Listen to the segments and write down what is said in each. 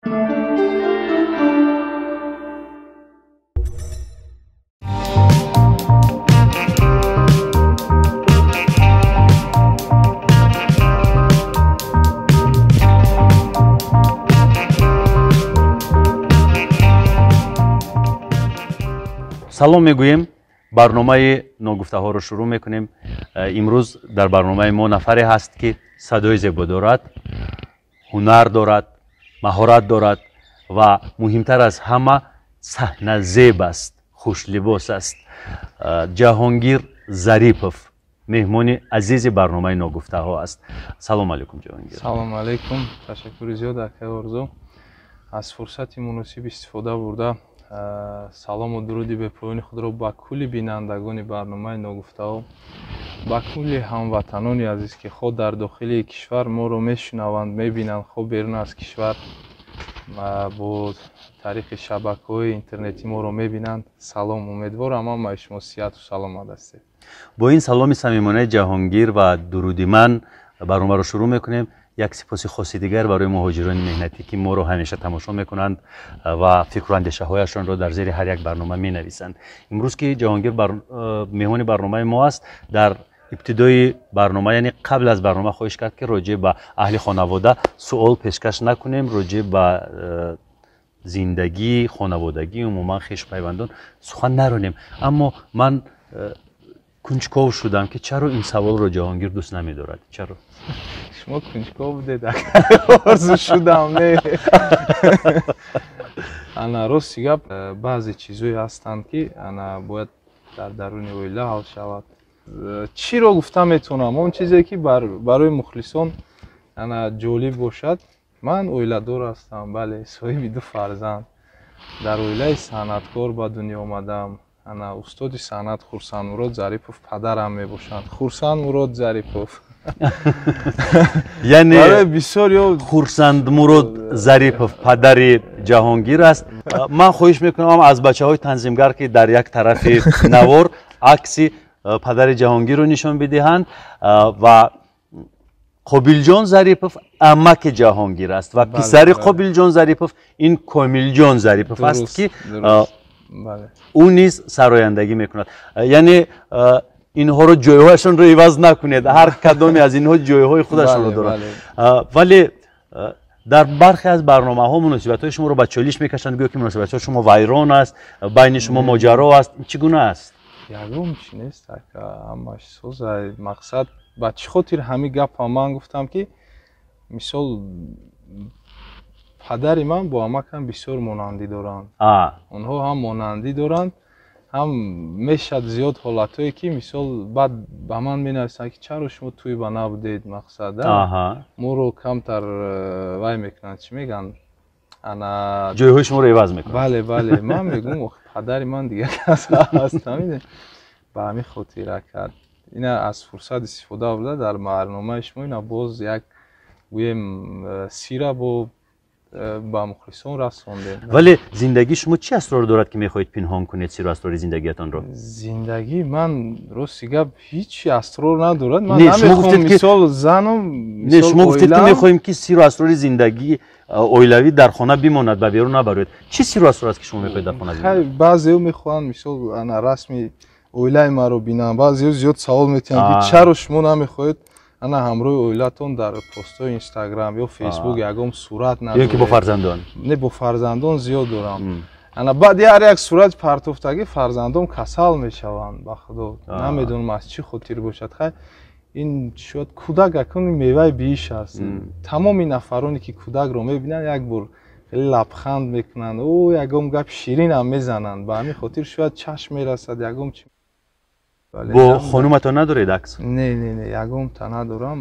салом мегӯем. барномаи ногуфтаҳоро шурӯъ мекунем. имрӯз дар барномаи мо нафаре ҳаст ки садои зебо дорад, ҳунар дорад, маҳорат дорад ва муҳимтар аз ҳама саҳназеб аст, хушлибос аст. ҷаҳонгир Зарипов меҳмони азизи барномаи ногуфтаҳо аст. салом алайкум ҷаҳонгир. салом алайкум. ташаккури зиёд акай Орзу. аз фурсати муносиб истифода бурда салому дуруди бепоёни худро ба кулли бинандагони барномаи ногуфтаҳо, ба кулли ҳамватанони азиз ки хо дар дохили кишвар моро мешунаванд, мебинанд, хо берун аз кишвар бо тариқи шабакаҳои интернетӣ моро мебинанд. салом, умедворам ҳамаи шумо сиҳату саломат ҳастед. бо ин саломи самимонаи ҷаҳонгир ва дуруди ман барномаро шурӯъ мекунем. як сипоси хоси дигар барои муҳоҷирони меҳнатӣ ки моро ҳамеша тамошо мекунанд ва фикру андешаҳояшонро дар зери ҳар як барнома менависанд. имрӯз ки ҷаҳонгир меҳмони барномаи мо аст, дар ибтидои барнома, яъне қабл аз барнома хоҳиш кард ки роҷеъ ба аҳли хонавода суол пешкаш накунем, роҷеъ ба зиндагӣ, хонаводагӣ, умуман хишпайвандон сухан наронем. аммо ман кунҷков шудам ки чаро ин саволро ҷаҳонгир дӯст намедорад. чаро? шумо кунҷков будед орзу шудам не. ана рости гап баъзе чизҳое ҳастанд ки ана бояд дар даруни оила ҳал шавад. чиро гуфта метавонам? он чизе ки барои мухлисон ана ҷолиб бошад. ман оиладор ҳастам, бале, соҳиби 2 фарзанд. дар оилаи санъаткор ба дунё омадам. ана устоди санъат Хурсандмурод Зарипов падарам мебошанд. Хурсандмурод Зарипов. яъне Хурсандмурод Зарипов падари ҷаҳонгир аст. ман хоҳиш мекунам аз бачаҳои танзимгар ки дар як тарафи навор акси падари ҷаҳонгирро нишон бидиҳанд ва Қобилҷон Зарипов амаки ҷаҳонгир аст ва писари Қобилҷон Зарипов ин Комилҷон Зарипов аст ки ӯ низ сарояндагӣ мекунад. яъне инҳоро ҷойҳояшонро иваз накунед. ҳар кадоме аз инҳо ҷойҳои худашонро дорад. вале дар бархе аз барномаҳо муносибатҳои шуморо ба чолиш мекашанд, гӯё ки муносибатҳои шумо вайрон аст, байни шумо моҷаро аст. чӣ гуна аст? ягон чи нест ака, ҳамаш соза. мақсад ба чӣ хотир ҳамин гапа ман гуфтам ки мисол падари ман бо амакам бисёр монандӣ доранд. онҳо ҳам монандӣ доранд, ҳам мешад зиёд ҳолатҳое ки мисол баъд ба ман менависанд ки чаро шумо тӯй ба набудед, мақсад моро камтар вай мекунанд, чӣ мегӯян, ана ҷойҳои шуморо иваз мекунанд. бале бале, ман мегӯям падари ман дигар кас аст. ба ҳамин хотир ака ина аз фурсат истифода бурда дар барномаи шумо ина боз як гӯем сира ба мухлисон расондем. вале зиндагии шумо чӣ асрор дорад ки мехоҳед пинҳон кунед сиру асрори зиндагиатонро? зиндагӣ ман рости гап ҳеҷ асрор надорад. ман намехоҳам мисол занам, шумо гуфтед ки мехоҳем ки сиру асрори зиндагии оилавӣ дар хона бимонад, ба берун набароед. чӣ сиру асрор аст ки шумо мехоҳед дар хона бимонад? баъзеҳо мехоҳанд мисол ана расми оилаи маро бинанд, баъзеҳо зиёд савол метиҳанд ки чаро шумо намехоҳед ана ҳамроҳи оилатон дар постҳои инстаграм ё фейсбук ягон сурат надоред? ё ки бо фарзандон? не, бо фарзандон зиёд дорам. ана баъди ҳар як сурати партофтагӣ фарзандон касал мешаванд. ба худо намедонам аз чӣ хотир бошад. хай ин шояд кӯдак якони меваи бииш аст. тамоми нафароне ки кӯдакро мебинанд як бор хеле лабханд мекунанд, ягон гап ширинам мезананд. ба ҳамин хотир шояд чашм мерасад ягон чи. бо хонуматон надоред акс? не ягонта надорам.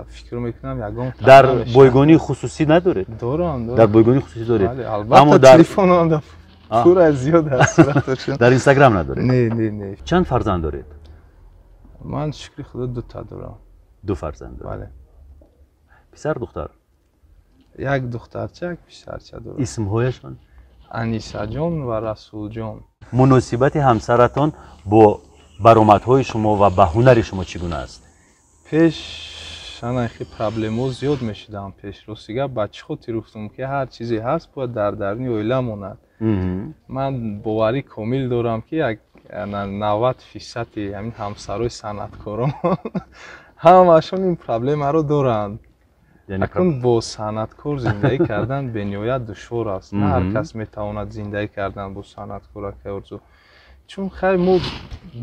фикр мекунам ягонта. дар бойгонии хусусӣ надоред? дорам. дар бойгонии хусусӣ доред? албатта телефонам пура зиёд аст. дар инстаграм надоред? не. чанд фарзанд доред? ман шукри худо 2 та дорам. 2 фарзанд доред? бале. писар духтар? як духтарча, як писарча дорам. исмҳояшон? Анисаҷон ва Расулҷон. муносибати ҳамсаратон бо баромадҳои шумо ва ба ҳунари шумо чӣ гуна аст? пеш рошана хи проблемо зиёд мешудам пеш ростига ба чӣ хотир гуфтам ки ҳар чизе ҳаст бояд дар даруни оила монад. Ман боварӣ комил дорам ки 90% ҳамин ҳамсарои санъаткорон ҳамашон ин проблемаро доранд. акун бо санъаткор зиндагӣ кардан бениҳоят душвор аст. На ҳар кас метавонад зиндагӣ кардан бо санъаткор. Акай Орзу, чун хай мо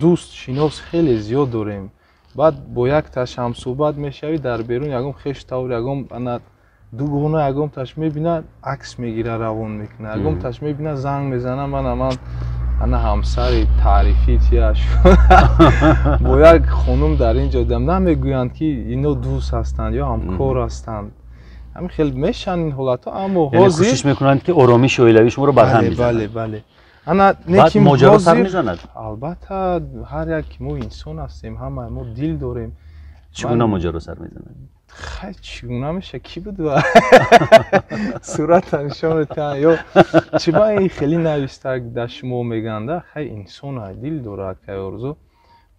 дӯст шинос хеле зиёд дорем. Баъд бо якташ ҳам суҳбат мешавӣ дар берун ягон хештавр ягон дугона ягонташ мебинад акс мегира равон мекунад, ягонташ мебинад занг мезана ман ҳамсари таърифӣ тияш бо як хонум дар ин ҷо дидам, намегӯянд ки ино дӯст ҳастанд ё ҳамкор ҳастанд. ҳамин хел мешаванд ин ҳолатҳо, аммо ҳозир кӯшиш мекунанд ки оромиши оилавии шуморо барҳам бизананд. бале баъд моҷаро сар мезанад. албатта ҳар як мо инсон ҳастем, ҳамаи мо дил дорем. чӣ гуна моҷаро сар мезанад? хай чӣ гуна меша ки буд сурата нишон метаван ё чӣ ба ин хеле нависта дар шумо меганда. хай инсона дил дора. Акай Орзу,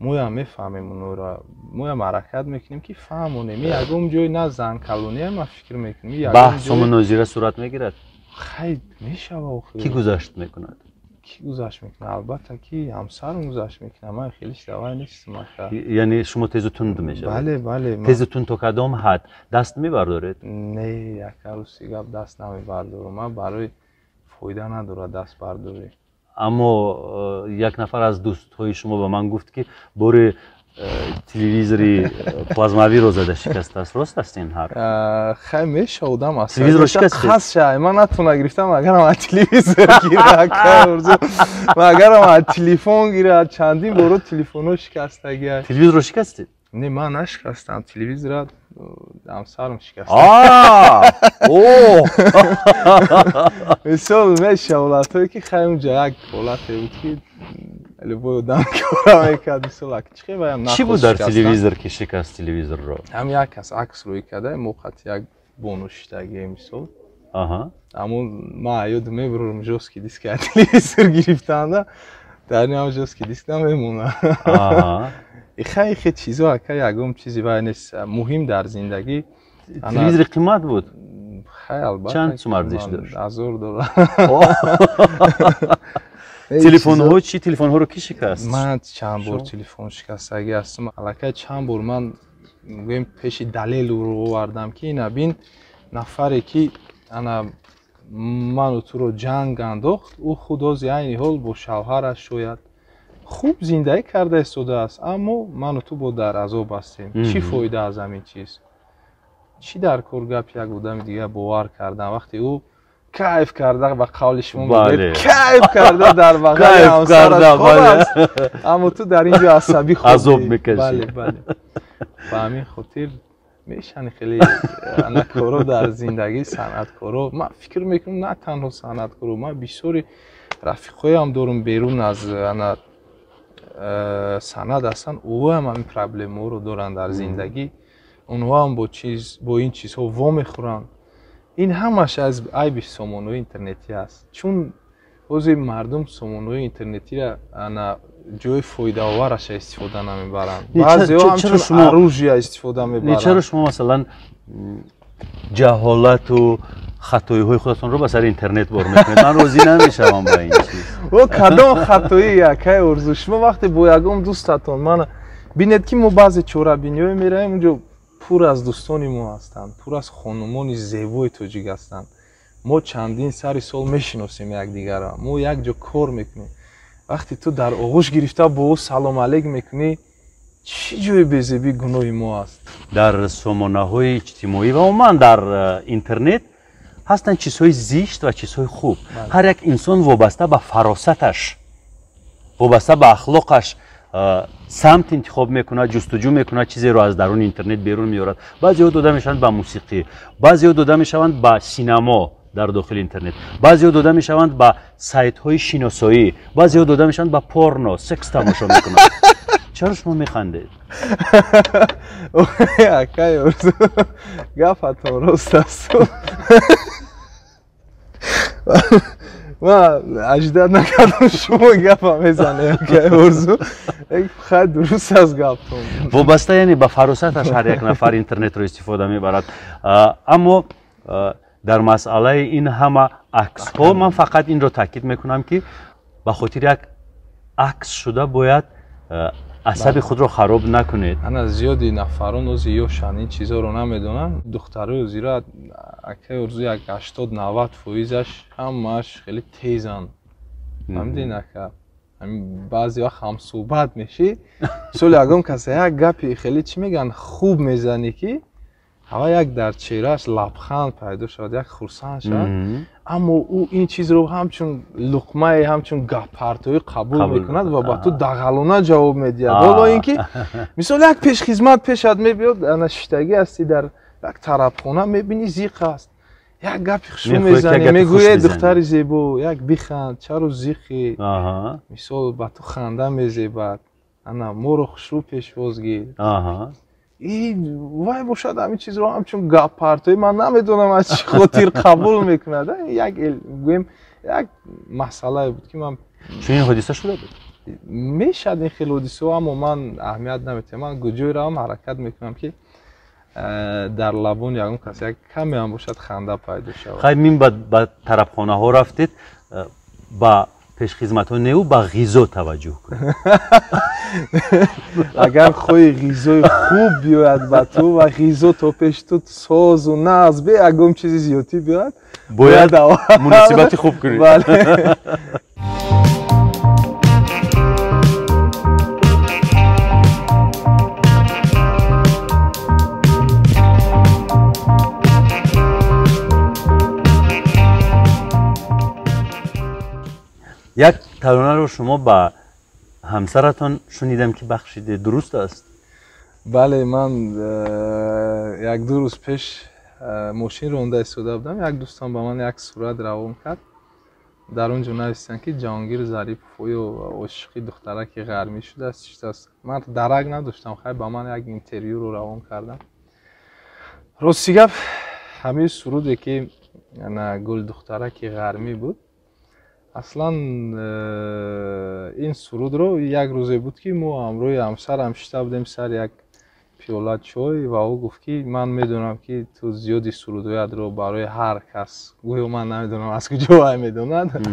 моям мефаҳмем онро, моям ҳаракат мекунем ки фаҳмонем. ягон ҷой на зан калония ма фикр мекунем. баҳсу мунозира сурат мегирад? хай мешава охир. ки гузашт мекунад? ки гузашт мекунад? албатта ки ҳамсарам гузашт мекунад. ман хеле давай нестам. яъне шумо тезу тунд мешавед? бале тезу тунд то кадом ҳад даст мебардоред? не, яка рӯзи гап даст намебардорам. ман барои фоида надорад даст бардорӣ. аммо як нафар аз дӯстҳои шумо ба ман гуфт ки бори телевизори плазмавиро зада шикастааст. рост аст ин ҳарф? хай меша одам аст. телевизорро шикастед? хасша ман натуна гирифтам, агарам аз телевизор гира. Акай Орзу, агарам аз телефон гира, чандин боро телефонҳо шикастаги аст. телевизорро шикастед? не, ман нашикастам. телевизора ҳамсарам шикаст. мисол меша ҳолатҳое ки хай унҷа як ҳолате буд ки любой одам кора мекард. мисол акчиқебаям чӣ буд дар телевизор ки шикаст телевизорро? ҳам як кас акс рӯй карда моқати як бонуштаги мисол. аммо ман ёдам мебурам жёстки диски аз телевизор гирифтанда дар ин ҳам жёстки диск намемонад. хай хе чизо ака ягон чизи вай нест муҳим дар зиндагӣ. телевизори қимат буд? хай албатта. чанд сум арзиш дошт? $1000. телефонҳо чӣ? телефонҳоро ки шикаст? ман чанд бор телефон шикастагӣ ҳастам. аллакай чанд бор ман гӯем пеши далелро овардам ки ина бин нафаре ки ана ману туро ҷанг андохт, ӯ худ ҳози айни ҳол бо шавҳараш шояд хуб зиндагӣ карда истодааст, аммо ману ту бо дар азоб ҳастем. чӣ фоида аз ҳамин чиз? чӣ дар кор гап як одами дигар бовар кардан вақте ӯ кайф карда ба қавли шумо мегӯед кайф карда дар бағали ҳамсараш хоб аст, аммо ту дар ин ҷо асабӣ азоб мекашӣ. ба ҳамин хотир мешани хеле коро дар зиндагӣ санъаткоро. ман фикр мекунам на танҳо санъаткоро, ман бисёри рафиқоям дорам берун аз санъат ҳастанд, оҳам ҳамин проблемаҳоро доранд дар зиндагӣ. онҳо ҳам бо ин чизҳо вомехӯранд. ин ҳамаш аз айби сомонаҳои интернетӣ аст. чун ҳозир мардум сомонаҳои интернетиро ҷои фоидаовараша истифода намебаранд. баъзеҳо ҳамчун оружия истифода мебаранд. чаро шумо масалан ҷаҳолату хатоиҳои худатонро ба сари интернет бор мекунед? ман розӣ намешавам ба ин чиз. кадом хатоӣ? Акай Орзу, шумо вақте бо ягон дӯстатон ман бинед ки мо баъзе чорабиниҳое меравем, унҷо пур аз дӯстони мо ҳастанд, пур аз хонумони зебои тоҷик ҳастанд. мо чандин сари сол мешиносем якдигарро, мо як ҷо кор мекунем. вақте ту дар оғӯш гирифта бо ӯ салом алейк мекунӣ, чӣ ҷои безебӣ гуноҳи мо аст? дар сомонаҳои иҷтимоӣ ва умуман дар интернет ҳастанд чизҳои зишт ва чизҳои хуб. ҳар як инсон вобаста ба фаросаташ, вобаста ба ахлоқаш самт интихоб мекунад, ҷустуҷӯ мекунад, чизеро аз даруни интернет берун меорад. баъзеҳо дода мешаванд ба мусиқӣ, баъзеҳо дода мешаванд ба синемо дар дохили интернет, баъзеҳо дода мешаванд ба сайтҳои шиносоӣ, баъзеҳо дода мешаванд ба порно, секс тамошо мекунанд. чаро шумо механдед? Акай Орзу, гапатон рост аст. من اجداد نکردم شما گپ هم میزنه که ارزو خیلی درست از گپتون وابسته یعنی به فراستش هر یک نفر اینترنت رو استفاده میبرد. اما در مسئله این همه عکس ها من فقط این رو تاکید میکنم که به خاطر یک عکس شده باید عصب خود رو خراب نکنید. انا زیادی نفران و زیادشان این چیزا رو نمیدونن. دخترای زیرا اگه ارزو یک 80-90% همش خیلی تیزن. فهمیدین که بعضی وقت هم صحبت میشی سوال اگم کسی یک گپی خیلی چی میگن خوب میزنی که هوا یک در چهرهش لبخند پیدا شد، یک خرسند شد، اما او این چیز رو همچون لقمه همچون گپارتوی قبول میکند و با تو دغلونه جواب میدید. حالا اینکه مثلا یک پیش خدمت پیشت میبیاد نشستگی هستی در یک طرف خونه میبینی زیق است، یک گپ خوشو میزنی میگویی دختر زیبا یک بخند چرا زیقی مثلا با تو خنده میزیبد انا مورو خوشو پیش بازگیر این وای باشد همین چیز رو همچون گپارتوی من نمیدونم از چی خاطر قبول میکند. یک مسئله بود که من چون این حادثه شده بود میشد این خیلی حادثه اما من اهمیت نمیدم. من گوجوی رو هم حرکت میکنم که در لبون یکم کسی یک کمی هم باشد خنده پیدا شود. خیلی مین با طرف خانه ها رفتید با پیش خدمت ها نیو با غذا توجه کنید. اگر خوی غذای خوب بیاید با تو و غذا تو پیش تو ساز و ناز به اگم چیزی زیادی بیاد باید مناسبت خوب کنید. یک ترانه رو شما با همسرتان شنیدم که بخشیده، درست است؟ بله، من یک دو روز پیش ماشین رانده ایستاده بودم، یک دوستان به من یک صورت روان کرد. در اونجا نوشتن که جهانگیر ظریف‌پور و عاشقی دخترک غرمی شده است. من درک نداشتم، خیلی با من یک اینترویو رو روان کردم. راستی گپ همین سرودی که گل دخترک غرمی بود، اصلا این سرود رو یک روزه بود که ما همروی همسر هم شده بودیم سر یک پیاله چای و او گفت که من میدونم که تو زیادی سرودویت رو برای هر کس گویا من نمیدونم از کجا میدونند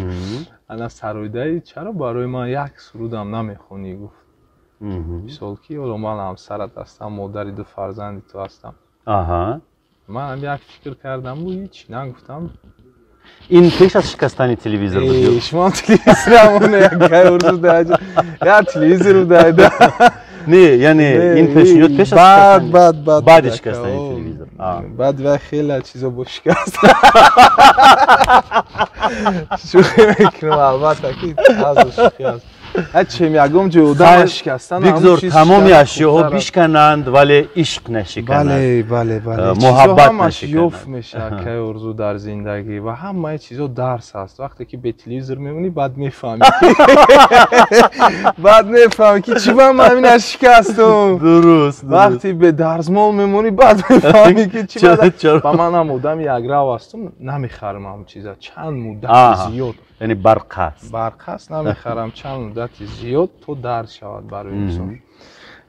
انا سرویده چرا برای من یک سرودم نمیخونی؟ گفت مثال که حالا من همسرت هستم، مادری دو فرزندی تو هستم. من هم یک فکر کردم و هیچ نگفتم. این پیش از شکستن تلویزیون بود؟ شما تلویزیونمونه یک ارزو داده یا تلویزیون داده نه، یعنی این پیشنهاد پیش از بعد شکستن تلویزیون. بعد و خیلی چیزا با شکست شوخی میکنم البته که از شوخی است. چه میگم جودن شکستن بگذار تمامی اشیاء بشکنند ولی عشق نشکنند. بله محبت نشکنند. یوف میشه که ارزو در زندگی و همه چیزا درس است. وقتی که به تلویزیون میمونی بعد میفهمی که چی من همین شکستم. درست. وقتی به درسمال میمونی بعد میفهمی که چی با من هم بودم یک رو هستم نمیخرم هم چیزا چند مدت زیاد، یعنی برق هست نمیخرم چند مدت زیاد تو درس شود برای انسان.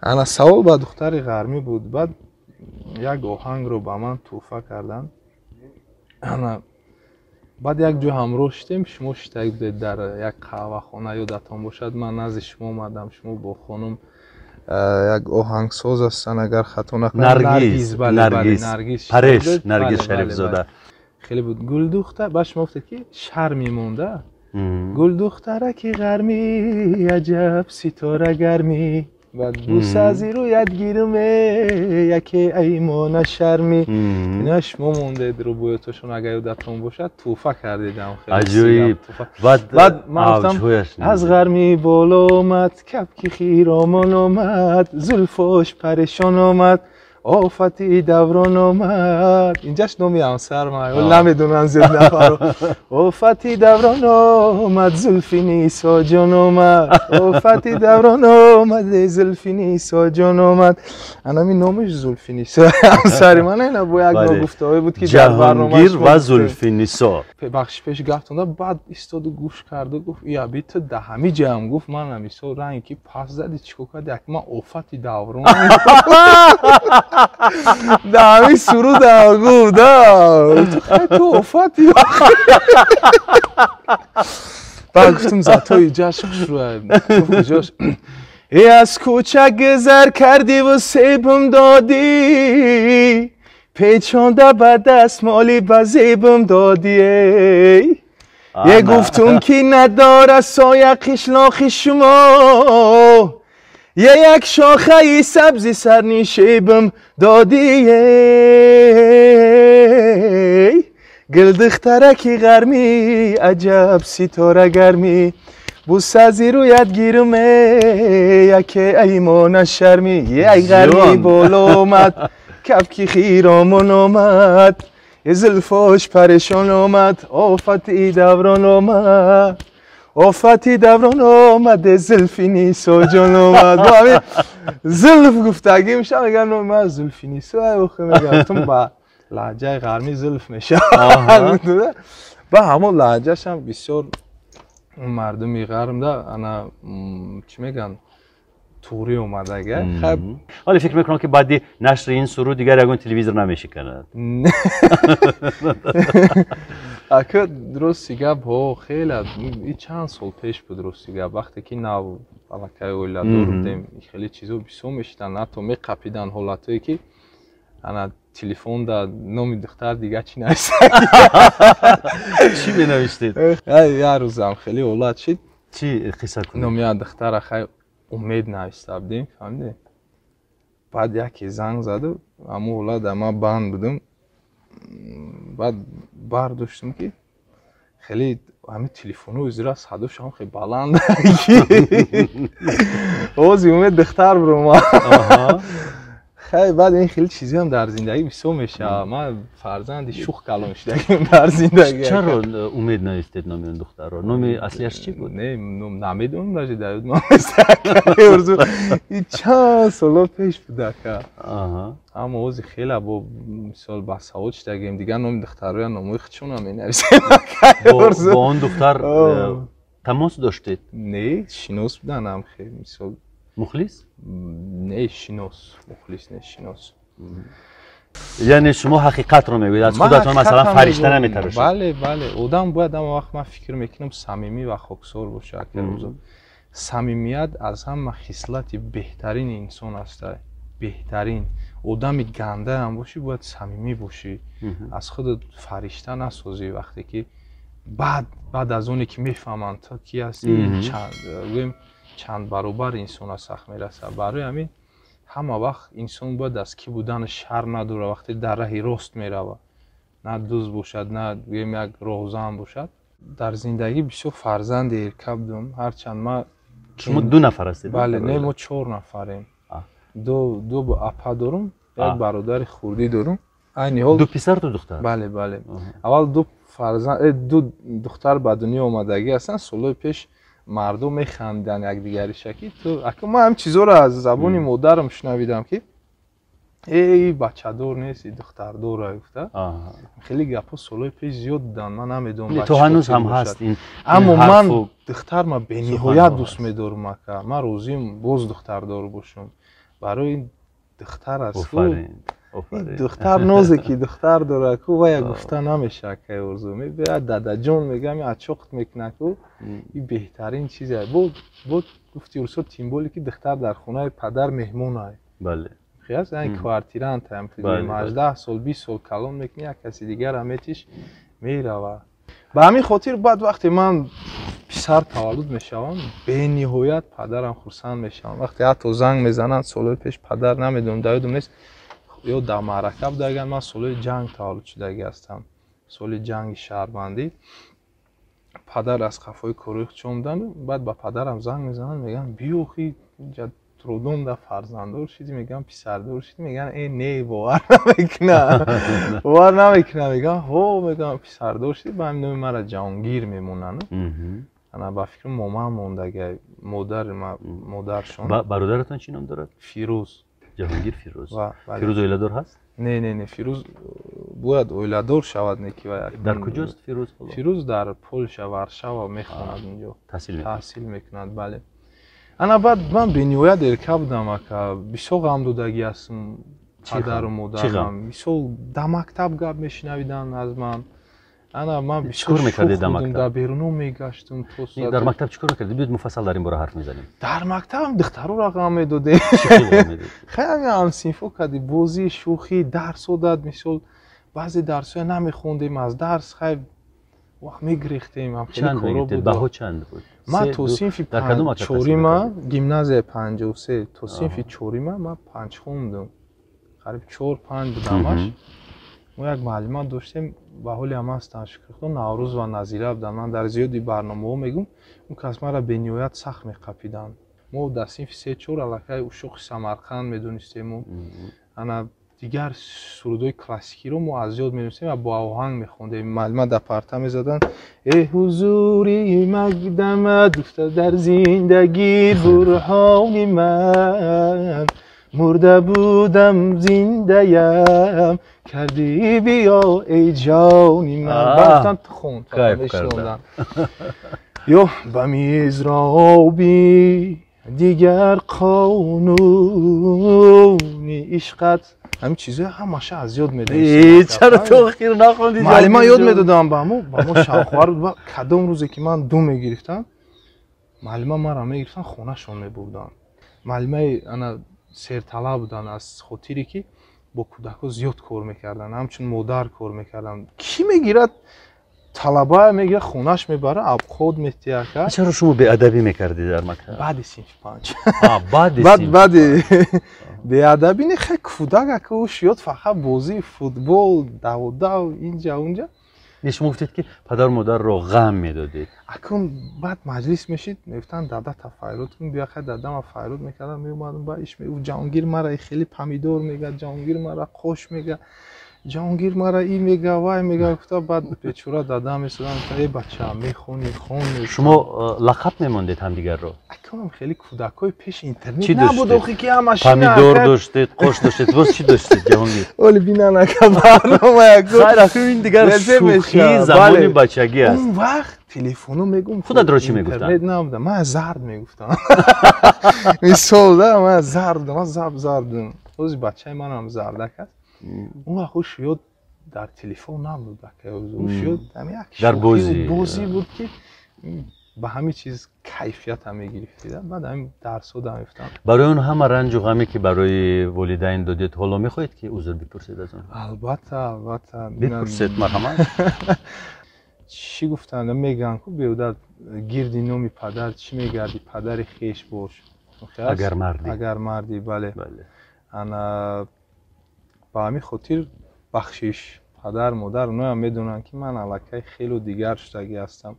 انا سوال با دختر غرمی بود، بعد یک آهنگ رو با من تحفه کردن. انا بعد یک جو همراه شدیم، شما شده بودید در یک قهوه خانه یادتان باشد، من نزد شما اومدم، شما با خانم یک آهنگساز هستن اگر خطا نکنم، نرگیز پرش، نرگیز شریف زاده. خیلی بود. گل دختر باش مفته که شهر میمونده گل دخترک غرمی عجب ستاره گرمی و بوس از رویت گیرمه یکی ایمان شرمی. اینا شما مونده رو بویتاشون اگر یادتون باشد توفه کردیدم. خیلی عجیب. بعد من گفتم از غرمی بالا آمد کپکی خیرامان آمد زلفاش پریشان آمد آفتی دوران آمد اینجاش نومی همسر من نمیدونن زد نفر آفتی دوران آمد زلفی نیسا جان آمد آفتی دوران آمد زلفی نیسا جان آمد انامی نامش زلفی نیسا همسر من اینا با یک نوع گفته‌ای بود که در برنامه‌اش جهانگیر و زلفی نیسا بخش پیش گفتم بعد ایستاد و گوش کرد و گفت یا بیت ده همه جمع گفت من همیسا رنگ کی پس زدی چیکار کرد یک ما آفتی دوران دامی سرود گفت تو آفتی بعد گفتم زاتوی جشن شروع گفت کجاش ای از کوچک گذر کردی و سیبم دادی پیچانده به دستمالی به زیبم دادی یه گفتم که نداره سایه قشلاقی شما یه یک شاخه سبزی سرنیشیبم دادی گل دخترکی غرمی عجب ستاره گرمی بوسازی رویت گیرمه یکی ایمان شرمی یه غرمی بالا اومد کبکی خیرامون آمد یه زلفاش پریشان آمد آفتی دوران آمد آفتی دوران آمد زلفی نیسا جان آمد با همین زلف گفتگی میشه میگن من زلفی نیسا میگم با لهجه غرمی زلف میشه با همون لهجهش هم بسیار مردمی غرم ده انا چی میگن توری اومده گه خب حالا فکر میکنم که بعد نشر این سرود دیگر یگون تلویزیون نمیشه کند اکه درستی گپ ها خیلی چند سال پیش بود درستی گپ وقتی که نو الکه اویلا دور بودیم خیلی چیزا بسیار میشتن حتی میقپیدن حالتایی که انا تلفن دا نام دختر دیگه چی نوشته چی بنوشتید؟ یه روزم خیلی اولاد شد چی قصه کنید؟ نامی دختر خیلی امید نوشته بودیم فهمیدی؟ بعد یکی زنگ زد اما اولاد اما بند بودم بعد برداشتم که خیلی همین تلفنو وزیرا صداش هم خیلی بلند اوزی امید دختر برو ما خیلی بعد این خیلی چیزی هم در زندگی بسیار میشه من فرزند شوخ کلام شدم در زندگی چرا امید نوشتید نام اون دختر رو؟ نام اصلیش چی بود؟ نه نمیدونم داشت داود محمد این چند سال پیش بود که اما اوزی خیلی با مثال بساوت شدیم دیگه نام دختر رو ناموی خودشون هم مینویسن با اون دختر تماس داشتید؟ نه شناس بودن هم خیلی مثال مخلص؟ نه شناس مخلص نه شناس یعنی شما حقیقت رو میگویید از خودتون مثلا فرشته نمیتراشید؟ بله آدم باید اما وقت من فکر میکنم صمیمی و خاکسار باشه که روزا صمیمیت از همه خصلت بهترین انسان است بهترین آدم گنده هم باشی باید صمیمی باشی از خودت فرشته نسازی وقتی که بعد از اونی که میفهمن تا کی هستی چند برابر انسان سخت میرسه برای همین همه وقت انسان باید از کی بودن شر نداره وقتی در راه راست میروه نه دوز باشد نه یک راهزن باشد در زندگی بسیار فرزند ارکب دارم هرچند ما شما 2 نفر هستید؟ بله نه ما 4 نفریم دو اپا دارم یک برادر خوردی دارم این حال 2 پسر 2 دختر؟ بله اول 2 فرزند 2 دختر به دنیا آمدگی هستن سال پیش مردم میخندن یک دیگری شکی تو اگه ما هم چیزا رو از زبان مادرم شنویدم که ای بچه دار نیستی دختر دار گفته خیلی گپا سالای پیش زیاد دادن من نمیدونم تو هنوز هم هست این اما من دختر ما به نهایت دوست میدارم که من روزیم باز دختر دار باشم برای این دختر است دختر نازکی دختر داره کو و یک گفته نمیشه که ارزو میبره دادا جون میگم از چخت میکنه کو این بهترین چیزه بود گفتی ارسو تیمبولی که دختر در خونه پدر مهمونه بله خیاس این کوارتیران تام فیلم 18 سال 20 سال کلام میکنه کسی دیگر همتیش میره و به همین خاطر بعد وقتی من پسر تولد میشم به نهایت پدرم خرسند میشم وقتی حتی زنگ میزنن سال پیش پدر نمیدونم دایدم نیست یا در معرکه بودن من سال جنگ تولد شدگی هستم سال جنگ شهربندی پدر از قفای کوریخ چومدن بعد با پدرم زنگ میزنن میگن بیو خی трудом да фарзанддор шидӣ, мегӯям писардор шидӣ, мегӯян не бовар намекунам. Бовар намекунам, мегӯям ҳо, мегӯям писардор шидӣ, ба ҳамин номи мара Ҷаҳонгир мемонанд. ана ба фикрам момам мондагай, модаршон. бародаратон чӣ ном дорад? Фирӯз. Ҷаҳонгир Фирӯз. Фирӯз оиладор ҳаст? Не, Фирӯз бояд оиладор шавад, не ки дар куҷост Фирӯз? Фирӯз дар Полша, Варшава мехонад унҷо. таҳсил мекунад, бале. ана баъд ман бениҳоят эрка будам ака, бисёр ғам додагӣ ҳастм падару модарам. Мисол дар мактаб гап мешинавиданд аз ман. ана ман чикор мекардӣ дар мактаб? дар беруно мегаштум то соат. дар мактаб чикор мекардӣ? биёд муфассал дар ин бора ҳарф мезанем. дар мактаб духтароро ғам медодем. хеле ҳамсинфо кардӣ, бозӣ, шӯхӣ, дарсо дад, мисол баъзе дарсҳоя намехондем, аз дарс хай вақт мегирехтем, ҳам хеле коро буд. баҳо чанд буд? ман то синфи чорима, гимназия 53, то синфи чорима ман панҷ хондум. қариб 4-5 будамаш. мо як маълима доштем, ба ҳоли ҳамастан шукрхудо, Наврӯз ва Назира буданд. ман дар зиёди барномаҳо мегӯм, он кас маро бениҳоят сахт меқапиданд. мо дар синфи 3-4 аллакай ушоқи Самарқанд медонистему. ана дигар сурудҳои классикиро мо аз ёд медонистем ва бо оҳанг мехондем. маълима дар парта мезаданд: ҳузури мақдамат гуфта дар зиндагӣ бурҳони ман, мурда будам зиндаям, кардӣ биё эй ҷони ман. баъдтан хунд мешондам. ё ба мизроби дигар қонуни ишқат. ҳамин чизҳои ҳамаша аз ёд медонистем. чаро то охир нахондӣ? маълима ёд медодам ба мо шавқовар буд. кадом рӯзе ки ман дум мегирифтам, маълима маро мегирифтан, хонашон мебурданд. маълимаи ана серталаб буданд, аз хотире ки бо кӯдакҳо зиёд кор мекарданд, ҳамчун модар кор мекарданд. кӣ мегирад талабая, мегирад хонаш мебарад, абход метиҳака. чаро шумо беадабӣ мекардӣ дар мактаб? баъди синфи 5. баъди беадабӣ не, хеле кӯдак ака, ӯ шиёд фақат бозии футбол, даводав инҷа унҷа. шумо гуфтед ки падару модарро ғам медодед. акун баъд маҷлис мешид, мегуфтанд дада тафайрут кун, бия хай дада ма файрут мекардам, меомадам ба иш мегуфт Ҷаҳонгир мара хеле помидор мега, Ҷаҳонгир мара қош мега, Ҷаҳонгир мара и мега, вай мега. гуфта баъд бечора дада месодам, эй бача мехони хон. шумо лақаб мемондед ҳамдигарро? акун хеле кӯдакҳои пеш интернет набуд, охи ки ҳамашина помидор доштед, қош доштед, боз чӣ доштед Ҷаҳонгир? оли бинан ака барнома якун. хайр акун ин дигар шӯхӣ замони бачагӣ аст. он вақт телефоно мегум. худатро чӣ мегуфтанд? интернет набуда, ман зард мегуфтам. мисол да, ман зард будам, ман зард будам. ҳозир бачаи манам зардак аст. он вақт ӯ шоёд дар телефон набуд ака, ӯ шоёд дар бозӣ буд ки ба ҳамин чиз кайфиятам мегирифтид. баъд ҳамин дарсҳо дам мефтам. барои он ҳама ранҷу ғаме ки барои волидайн додед, ҳоло мехоҳед ки узр бипурсед аз онҳо? албатта бипурсед, марҳамат. чӣ гуфтанд мегӯянд ку беҳудат гирди номи падар чӣ мегарди, падари хеш бош агар мардӣ. бале, ана ба ҳамин хотир бахшиш падар модар оноам медонанд ки ман аллакай хелу дигар шудагӣ ҳастам.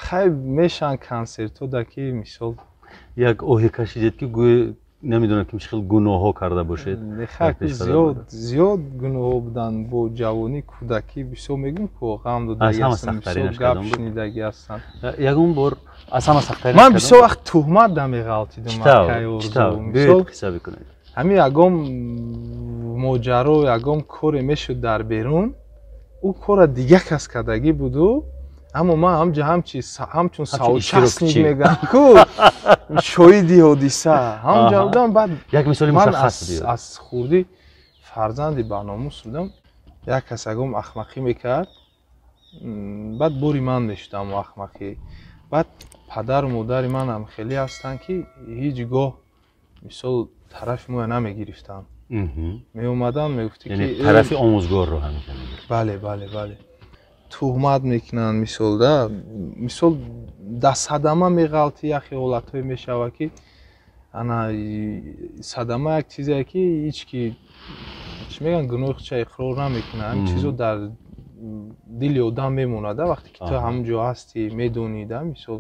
хай мешаванд консертҳода ки мисол як оҳе кашидед ки гӯё намедонам ки чӣ хел гуноҳҳо карда бошед. зиёд гуноҳҳо буданд. бо ҷавонӣ, кӯдакӣ бисёр мегӯм ки ғам додагӣ ҳастанд, бисёр гап шунидагӣ ҳастанд. ягон бор аз ҳама сахттарин ман бисёр вақт тӯҳмат да меғалтидум. ҳисоб бикунед. ҳамин ягон моҷаро, ягон коре мешуд дар берун, ӯ кора дига кас кардагӣ буду, аммо ман ҳамчун соучастник мегӯям ку шоҳиди ҳодиса ҳамҷа будам. баъд як мисоли мушаххас биёр. аз хурдӣ фарзанди баномус будам. як кас ягон ахмақӣ мекард, баъд бори ман мешудам ахмақӣ. баъд падару модари манам хеле ҳастанд ки ҳеҷ гоҳ мисол тарафи моя намегирифтанд. меомаданд мегуфти ки тарафи омӯзгорро ҳамеша мегирифтанд. бале тӯҳмат мекунанд. мисол да, мисол дар садама меғалти яхе ҳолатҳое мешавад ки ана садама як чизе ки ҳеҷ ки чӣ мегӯянд гуноҳи худша иқрор намекунад. ҳамин чизо дар дили одам мемонад. вақте ки ту ҳамон ҷо ҳастӣ, медонӣ да, мисол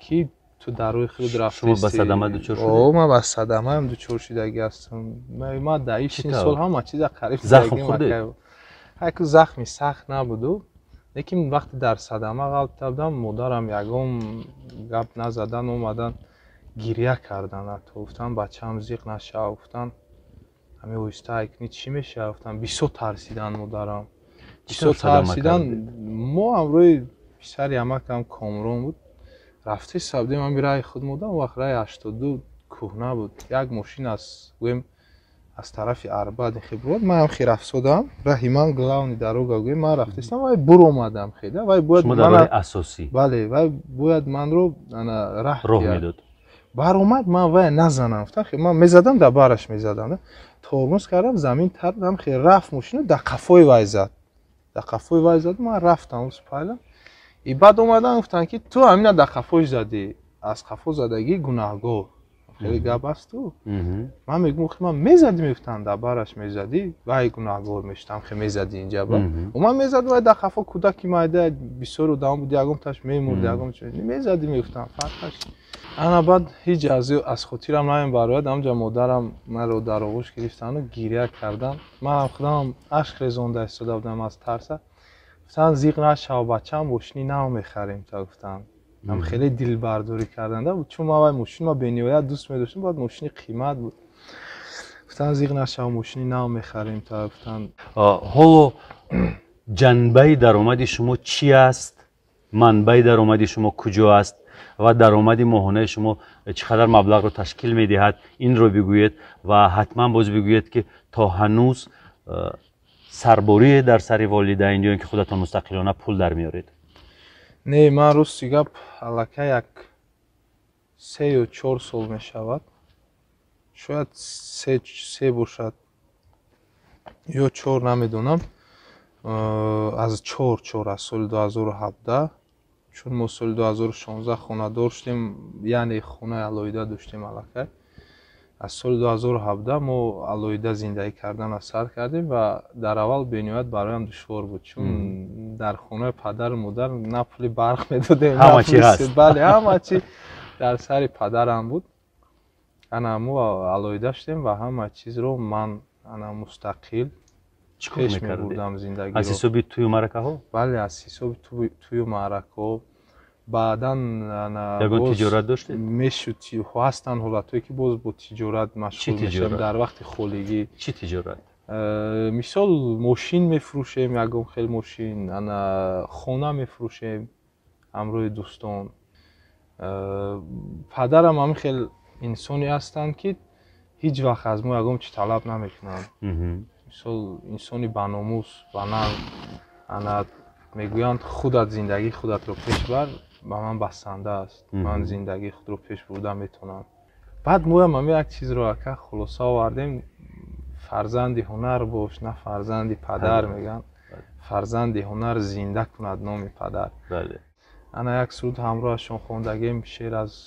ки تو در روی خود رفته شما با صدمه دچار شدید؟ من با صدمه هم دچار شدگی هستم. ما در این سال همه چیز قریب زخم خوردید؟ یک زخمی سخت نبود، لیکن وقتی در صدمه غلط بودم مادرم یگام گپ نزدن اومدن گریه کردن، گفتن بچه‌م زیق نشه، گفتن همه اوستا یکنی چی میشه، گفتن بیسو ترسیدن مادرم، بیسو ترسیدن. ما هم روی پسر یمکم کامرون بود رفته سبده من برای خود بودم، وقت رای 82 کهنه بود، یک ماشین از طرف اربد خبرات من هم خیر افسودم رحیمان گلاونی دروگا گویم من رفتستم و برو اومدم خیلی و باید شما در راه اساسی بله و باید من رو راه میداد بر اومد من و نزنم خیلی من میزدم در برش میزدم ترمز کردم زمین تردم خیلی رفت ماشین در قفای وای زد من رفتم از پایلم ای بعد اومدن گفتن که تو همین در قفای زدی، از قفا زدگی گناهگار خیلی گپ است. تو من میگم من میزدی میفتم در برش میزدی و گناهگار میشتم خیلی میزدی اینجا با و من میزد و در قفا کودکی مایده بیسور و دام بود یگم تاش میمرد یگم چه میزدی میفتم فرقش انا بعد هیچ از خاطرم نایم برآید. همجا مادرم من رو در آغوش گرفتن و گریه کردن، من خودم اشک ریزونده ایستاده بودم از ترس. گفتن زیغ نشو بچه‌م روشنی نو میخریم تا گفتن هم خیلی دل برداری کردنده چون ما ماشین ما بنیایت دوست می‌داشتیم، بعد ماشین قیمت بود، گفتن زیغ نشو ماشینی نو میخریم تا گفتن. حالا جنبه درآمد شما چی است؟ منبع درآمد شما کجا است و درآمد ماهانه شما چقدر مبلغ رو تشکیل می‌دهد؟ این رو بگویید و حتما باز بگویید که تا هنوز سرباری در سر والدین یا اینکه خودتان مستقلانه پول در میارید؟ نه من روز گپ الکی یک 3 یا 4 سال می شود، شاید 3 باشد یا 4 نمیدونم، از 4 از سال 2017 چون ما سال 2016 خونه داشتیم، یعنی خونه علایده داشتیم الکی. از سال 2017 ما علایده زندگی کردن از سر کردیم و در اول بنیاد برایم دشوار بود چون در خونه پدر و مادر نه پول برق میدادیم همه چی هست. بله همه چی در سر پدرم بود. انا ما علایده شدیم و همه چیز رو من انا مستقل پیش می‌بردم زندگی رو. از حساب توی معرکه ها؟ بله از حساب توی معرکه. بعداً یگان تجارت داشتید؟ میشد هستن حالتایی که باز با تجارت مشغول میشم در وقت خولگی. چی تجارت؟ مثال ماشین میفروشیم، یگم خیلی ماشین، انا خونه میفروشیم همراه دوستان. پدرم هم خیلی انسانی هستند که هیچ وقت از ما یگم چی طلب نمیکنند. مثال انسانی باناموس انا میگویند خودت زندگی خودت رو پیش بر، با من بسنده است، من زندگی خود رو پیش بردم میتونم. بعد ما یک چیز رو که خلاصه آوردیم، فرزند هنر باش نه فرزند پدر میگن، فرزند هنر زنده کند نام پدر. بله. انا یک سرود همراهشون خوندگیم، شعر از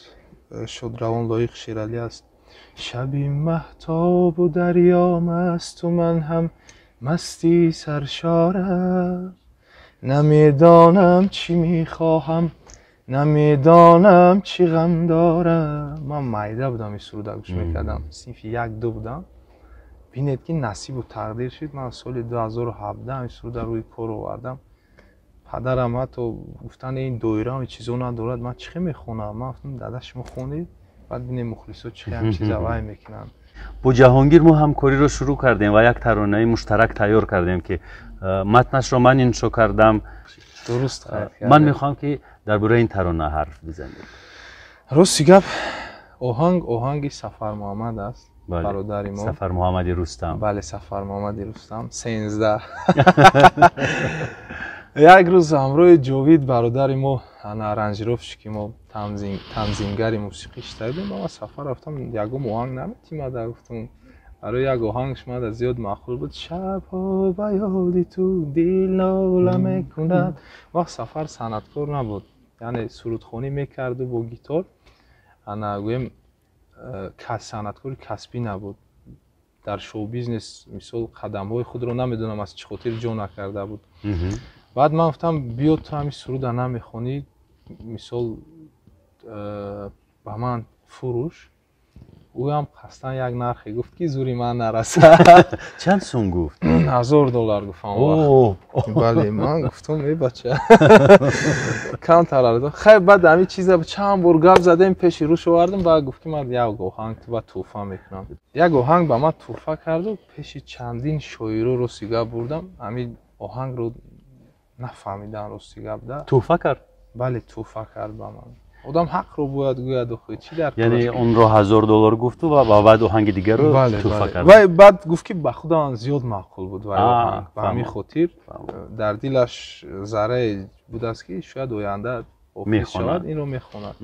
شادروان لایق شیرالی است. شبی مهتاب و دریا مست و من هم مستی سرشارم، نمیدانم چی میخواهم نمیدانم چی غم دارم. من مایده بودم این سرود گوش میکردم، صنف 1-2 بودم، بینید که نصیب و تقدیر شد من سال 2017 این سرود روی کار آوردم. پدرم حتی گفتن این دویره این چیزا ندارد، من چی میخونم؟ من گفتم دادا شما خوندید؟ بعد ببینید مخلصا چی هم چیزا وای میکنن. با جهانگیر ما همکاری رو شروع کردیم و یک ترانه مشترک تیار کردیم که متنش رو من انشا کردم. درست خیلی. من میخوام که درباره این ترانه حرف بزنید. راست گپ آهنگ سفر محمد است. بله. برادر ما سفر محمد رستم. بله سفر محمد رستم 13. یک روز همراه جاوید برادر ما ارنجروفش که ما تنظیمگر موسیقیش دادیم، ما سفر رفتم یگم آهنگ نمیتیم گفتم برای یک آهنگش من زیاد معقول بود. شب‌ها با یادی تو دل ناله میکند. وقت سفر صنعتکار نبود، یعنی سرودخوانی میکرد و با گیتار، انا گویم صنعتکار کسبی نبود. در شو بیزنس مثال قدم‌های خود رو نمیدونم از چه خاطر جو نکرده بود. بعد من گفتم بیا تو همین سرود نمیخونی، مثال ба ман фурӯш. Ӯам қасдан як нархе гуфт ки зури ман нарасад. чанд сум гуфт? $1000 гуфтам. бале, ман гуфтам бача камтар аст. хай баъд ҳамин чиза чанд бор гап задем пеши рӯш овардим, баъд гуфт ки ман як оҳанг ба тӯҳфа мекунам. Як оҳанг ба ман тӯҳфа карду, пеши чандин шоиро рости гап бурдам, ҳамин оҳангро нафаҳмидан рости гап да. тӯҳфа кард? бале, тӯҳфа кард ба ман. одам ҳақро бояд гӯяд охир чӣ дар яъне онро $1000 гуфту ва баъд оҳанги дигарро тӯҳфа кард. вай баъд гуфт ки ба худам зиёд маъқул буд вай оҳанг. ба ҳамин хотир дар дилаш зарраи будааст ки шояд оянда офис шавад, инро мехонад.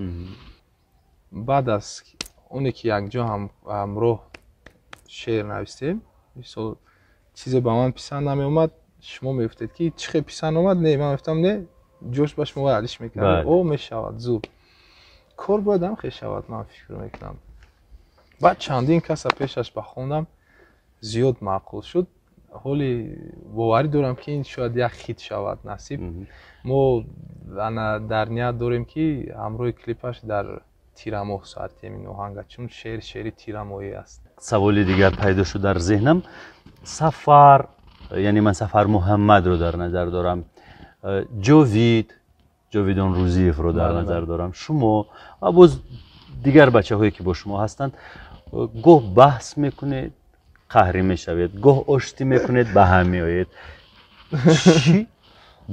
баъд аз оне ки якҷо ҳамроҳ шеър навистем, мисол чизе ба ман писанд намеомад, шумо мегуфтед ки чӣ хел писанд омад? Не, ман гуфтам не, ҷош ба шумо ҳалиш мекардем. о мешавад зуд кор бояд ҳам хел шавад, ман фикр мекунам. баъд чандин каса пешаш ба хондам, зиёд маъқул шуд. ҳоли боварӣ дорам ки ин шояд як хит шавад насиб. мо дар ният дорем ки ҳамроҳи клипаш дар тирамоҳ соатем ин оҳанга, чун шеъри тирамоҳӣ аст. саволи дигар пайдо шуд дар зеҳнам. сафар, яъне ман Сафар Муҳаммадро дар назар дорам, ҷовидон Рӯзиевро дар назар дорам, шумо ва боз дигар бачаҳое ки бо шумо ҳастанд, гоҳ баҳс мекунед, қаҳрӣ мешавед, гоҳ оштӣ мекунед, ба ҳам меоед. чӣ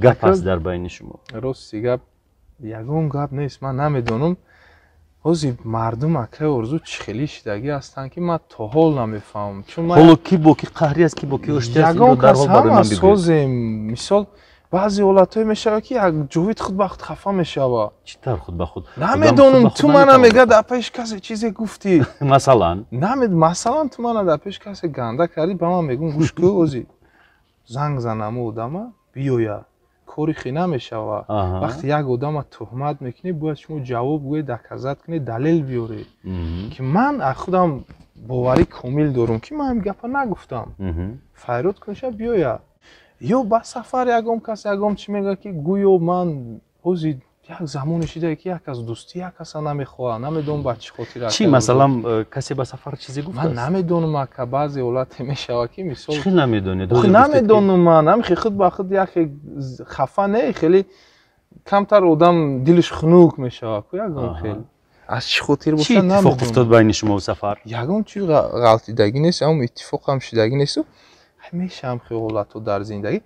гап аст дар байни шумо? рости гап ягон гап нест. ман намедонам ҳозир мардум акаи Орзу чӣ хели шидагӣ ҳастанд ки ман то ҳол намефаҳмам. ҳоло ки бо ки қаҳрӣ аст, ки бо ки оштӣ аст, инро дарҳол барои ман бигӯед. созем. мисол баъзе ҳолатҳое мешавад ки як ҷовид худ ба худ хафа мешавад. чӣ тавр худ ба худ? намедонам, ту мана мега дар пеш касе чизе гуфтӣ. масалан масалан ту мана дар пеш касе ганда кардӣ, ба ман мегӯм гӯш кӯ ҳозир занг занам одама биёя, кори хи намешавад. вақте як одама тӯҳмат мекунӣ, бояд шумо ҷавоб гӯед, доказат кунед, далел биёред. ки ман аз худам боварӣ комил дорам ки ман ин гапа нагуфтам. файрод кунша биёя. ё ба сафар ягон кас ягон чӣ мегӯяд ки гӯё ман ҳозир як замоне шидае ки як кас дӯстӣ як каса намехоҳад, намедонам ба чӣ хотир аст. чӣ масалан касе ба сафар чизе гуфтааст? ман намедонам ака баъзе ҳолате мешавад ки мисол чӣ хел намедонед? намедонам ман ҳамихи худ ба худ яке хафа не, хеле камтар одам дилиш хунук мешавад ку ягон хел. аз чӣ хотир боша намедонам. чӣ иттифоқ уфтод байни шумову сафар? ягон чиз ғалтидагӣ нест, ҳам иттифоқам шидагӣ несту. ҳамеша ҳамихи ҳолатҳо дар зиндагӣ.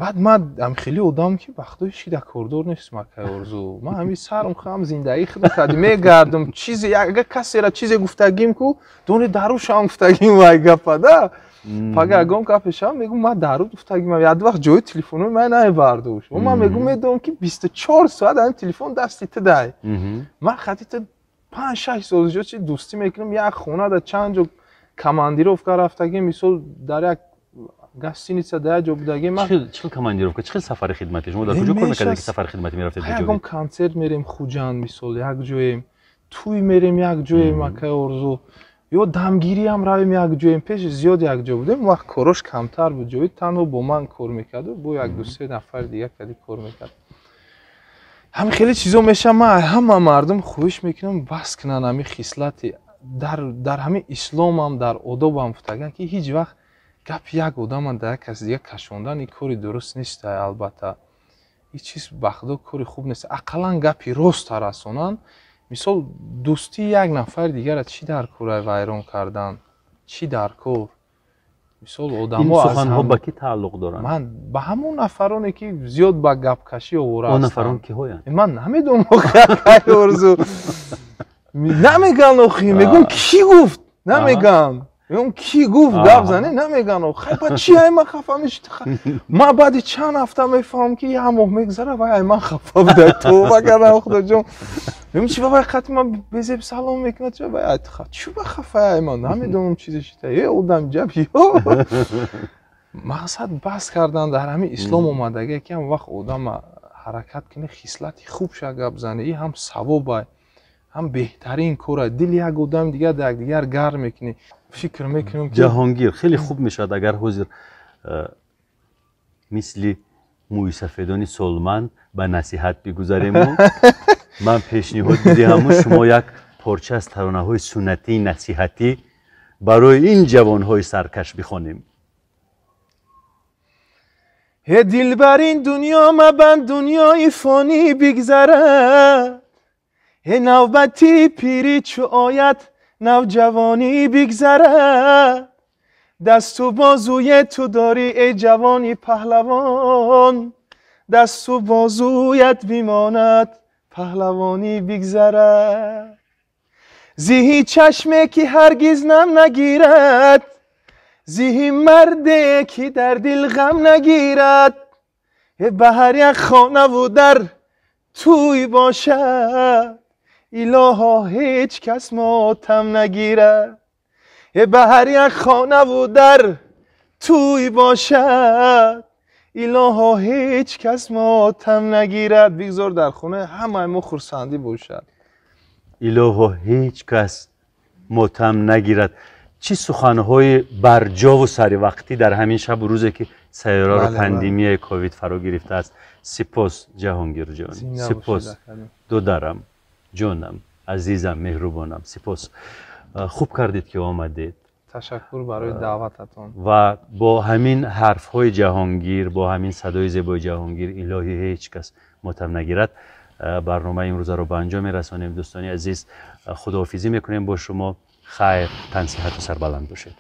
баъд ман ҳамхели одамам ки ба худои шида кордор нестам акаи Орзу. ман ҳамин сарам хам зиндагӣ худо кади мегардам. чизе агар касера чизе гуфтагим ку доне дарушам гуфтагим вай гапа да. пага ягон гапешам мегӯм ман дару гуфтагим. як вақт ҷои телефонои ман намебардошт. ман мегӯм медонам ки 24 соат ҳамин телефон дасти ту дай. ман хати ту 5-6 солиҷо чи дӯстӣ мекунам, як хона дар чанд ҷо командировка рафтагим, мисол дар як гостиница дар як ҷо будагим. чӣ хел командировка, чӣ хел сафари хидматӣ? шумо дар куҷо кор мекардед ки сафари хидматӣ мерафтед? ягон консерт мерем хуҷанд, мисол як ҷоем, туй мерем як ҷоем акаи Орзу, ё дамгириам равем як ҷоем. пеши зиёд як ҷо будем, вақт корош камтар буд, ҷои танҳо бо ман кор мекарду, бо як ду-се нафари дигар кади кор мекард. ҳамин хеле чизо мешавад. ман ҳама мардум хоҳиш мекунам бас кунанд ҳамин хислати дар ҳамин исломам дар одобам гуфтаган ки ҳеҷ вақт гапи як одама дар як каси дигар кашондан ин кори дуруст нест. албатта ин чиз ба худо кори хуб нест. ақаллан гапи роста расонанд. мисол дӯстии як нафари дигара чӣ дар кора вайрон кардан, чӣ дар кор. мисол одамҳо аз суханҳо ба ки тааллуқ доранд? ман ба ҳамон нафароне ки зиёд ба гапкашӣ овора ҳастанд. он нафарон киҳоянд? ман намедонам акаи Орзу. намеган охи, мегӯм ки гуфт, намеган. мегӯм ки гуфт гап зане, намеган. хай ба чӣ ай ман хафа мешуд? ман баъди чанд ҳафта мефаҳмам ки як моҳ мегзара вай ай ман хафа буда. товба кардам худоҷон. мегӯм чи вай хати ман безеб салом мекунад, вай ай чӣ ба хафа ай ман намедонам чизе шида. одам ҷаб ё мақсад бас кардан дар ҳамин ислом омадагие ки ҳам вақт одама ҳаракат кунӣ хислати хуб ша гап зане, ин ҳам савоба, ҳам беҳтарин кора. дили як одами дигар дар якдигар гарм мекунӣ. фикр мекунам ки ҷаҳонгир, хеле хуб мешавад агар ҳозир мисли мӯйсафедони солманд ба насиҳат бигузарему. ман пешниҳод бидиҳаму шумо як پارچه از ترانه‌های سنتی نصیحتی برای این جوان‌های سرکش بخوانیم. هی دلبر این دنیا مبند دنیای فانی بگذرد، هی نوبتی پیری چو آید نوجوانی بگذرد، دست و بازوی تو داری ای جوانی پهلوان، دست و بازویت بیماند پهلوانی بگذرد، زیهی چشمه که هرگز نم نگیرد، زیهی مرده که در دل غم نگیرد، به هر یک خانه و در توی باشد، الها هیچ کس ماتم نگیرد، به هر یک خانه و در توی باشد، الها هیچ کس ماتم نگیرد. بگذار در خونه همه ما خرسندی باشد، الها هیچ کس ماتم نگیرد. چی سخنهای برجا و سری وقتی در همین شب و روزی که سیاره رو پاندمی کووید فرا گرفته است. سپاس جهانگیر جان، سپاس دودرم، جانم، عزیزم، مهربانم، سپاس. خوب کردید که آمدید. تشکر برای دعوتتان. و با همین حرفهای جهانگیر، با همین صدای زیبای جهانگیر، الهی هیچ کس ماتم نگیرد، برنامه امروز رو به انجام میرسانیم. دوستان عزیز، خداحافظی میکنیم با شما. خیر، تن صحت و سربلند باشید.